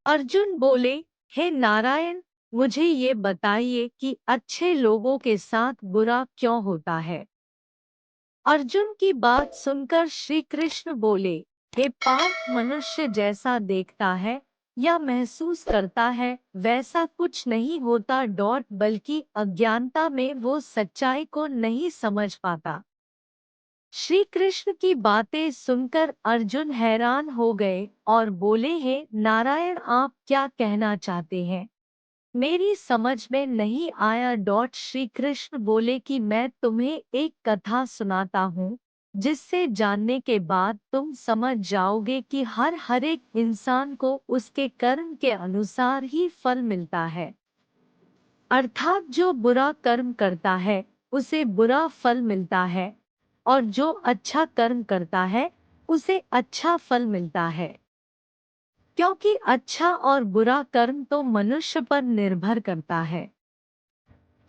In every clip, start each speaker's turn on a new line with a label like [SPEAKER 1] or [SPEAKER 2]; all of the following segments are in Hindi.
[SPEAKER 1] अर्जुन बोले, हे नारायण, मुझे ये बताइए कि अच्छे लोगों के साथ बुरा क्यों होता है। अर्जुन की बात सुनकर श्री कृष्ण बोले, हे पार्थ, मनुष्य जैसा देखता है या महसूस करता है वैसा कुछ नहीं होता बल्कि अज्ञानता में वो सच्चाई को नहीं समझ पाता। श्री कृष्ण की बातें सुनकर अर्जुन हैरान हो गए और बोले, हे नारायण, आप क्या कहना चाहते हैं? मेरी समझ में नहीं आया। श्री कृष्ण बोले कि मैं तुम्हें एक कथा सुनाता हूँ, जिससे जानने के बाद तुम समझ जाओगे कि हर एक इंसान को उसके कर्म के अनुसार ही फल मिलता है। अर्थात जो बुरा कर्म करता है उसे बुरा फल मिलता है, और जो अच्छा कर्म करता है उसे अच्छा फल मिलता है। क्योंकि अच्छा और बुरा कर्म तो मनुष्य पर निर्भर करता है।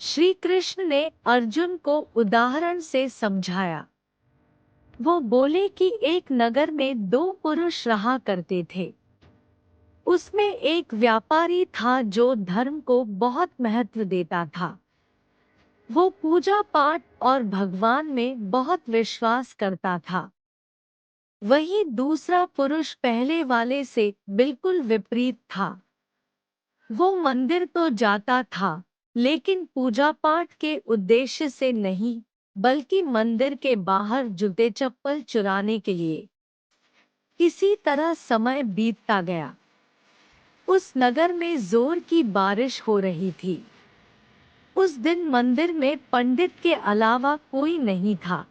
[SPEAKER 1] श्री कृष्ण ने अर्जुन को उदाहरण से समझाया। वो बोले कि एक नगर में दो पुरुष रहा करते थे। उसमें एक व्यापारी था जो धर्म को बहुत महत्व देता था। वो पूजा पाठ और भगवान में बहुत विश्वास करता था। वहीं दूसरा पुरुष पहले वाले से बिल्कुल विपरीत था। वो मंदिर तो जाता था, लेकिन पूजा पाठ के उद्देश्य से नहीं, बल्कि मंदिर के बाहर जूते चप्पल चुराने के लिए। इसी तरह समय बीतता गया। उस नगर में जोर की बारिश हो रही थी। उस दिन मंदिर में पंडित के अलावा कोई नहीं था।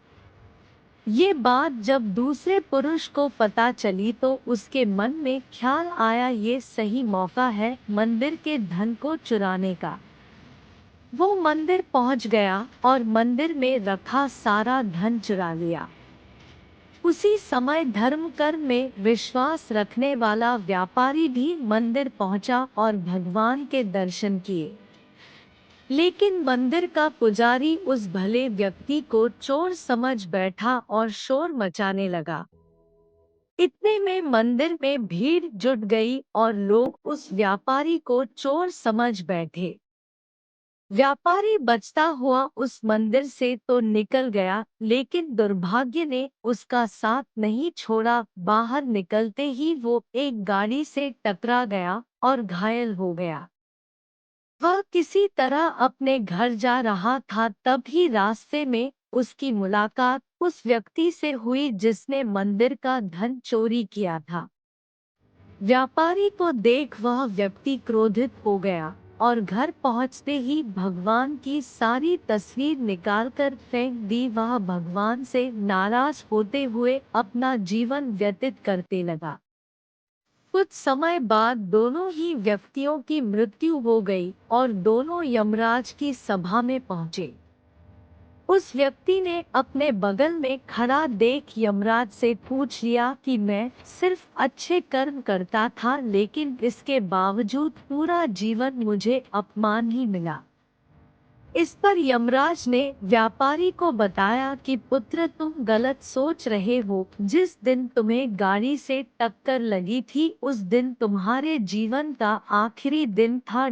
[SPEAKER 1] ये बात जब दूसरे पुरुष को पता चली तो उसके मन में ख्याल आया, ये सही मौका है मंदिर के धन को चुराने का। वो मंदिर पहुंच गया और मंदिर में रखा सारा धन चुरा लिया। उसी समय धर्म कर्म में विश्वास रखने वाला व्यापारी भी मंदिर पहुंचा और भगवान के दर्शन किए। लेकिन मंदिर का पुजारी उस भले व्यक्ति को चोर समझ बैठा और शोर मचाने लगा। इतने में मंदिर में भीड़ जुट गई और लोग उस व्यापारी को चोर समझ बैठे। व्यापारी बचता हुआ उस मंदिर से तो निकल गया, लेकिन दुर्भाग्य ने उसका साथ नहीं छोड़ा। बाहर निकलते ही वो एक गाड़ी से टकरा गया और घायल हो गया। वह किसी तरह अपने घर जा रहा था, तभी रास्ते में उसकी मुलाकात उस व्यक्ति से हुई जिसने मंदिर का धन चोरी किया था। व्यापारी को देख वह व्यक्ति क्रोधित हो गया और घर पहुंचते ही भगवान की सारी तस्वीर निकालकर फेंक दी। वह भगवान से नाराज होते हुए अपना जीवन व्यतीत करते लगा। कुछ समय बाद दोनों ही व्यक्तियों की मृत्यु हो गई और दोनों यमराज की सभा में पहुंचे। उस व्यक्ति ने अपने बगल में खड़ा देख यमराज से पूछ लिया कि मैं सिर्फ अच्छे कर्म करता था, लेकिन इसके बावजूद पूरा जीवन मुझे अपमान ही मिला। इस पर यमराज ने व्यापारी को बताया कि पुत्र, तुम गलत सोच रहे हो। जिस दिन तुम्हें गाड़ी से टक्कर लगी थी उस दिन तुम्हारे जीवन का आखिरी दिन था।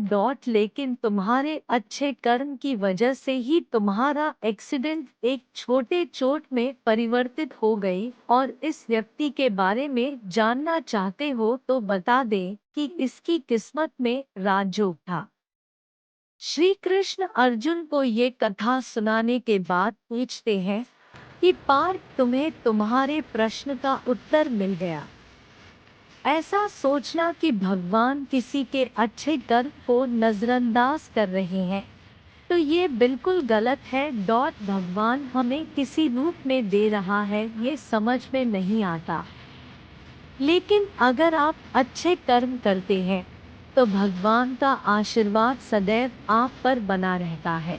[SPEAKER 1] लेकिन तुम्हारे अच्छे कर्म की वजह से ही तुम्हारा एक्सीडेंट एक छोटे चोट में परिवर्तित हो गई। और इस व्यक्ति के बारे में जानना चाहते हो तो बता दें कि इसकी किस्मत में राजयोग था। श्री कृष्ण अर्जुन को ये कथा सुनाने के बाद पूछते हैं कि पार्थ, तुम्हें तुम्हारे प्रश्न का उत्तर मिल गया। ऐसा सोचना कि भगवान किसी के अच्छे कर्म को नजरअंदाज कर रहे हैं तो ये बिल्कुल गलत है। भगवान हमें किसी रूप में दे रहा है ये समझ में नहीं आता। लेकिन अगर आप अच्छे कर्म करते हैं तो भगवान का आशीर्वाद सदैव आप पर बना रहता है।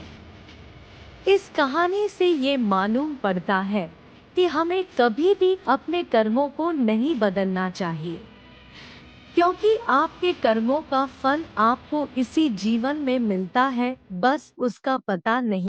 [SPEAKER 1] इस कहानी से ये मालूम पड़ता है कि हमें कभी भी अपने कर्मों को नहीं बदलना चाहिए, क्योंकि आपके कर्मों का फल आपको इसी जीवन में मिलता है, बस उसका पता नहीं।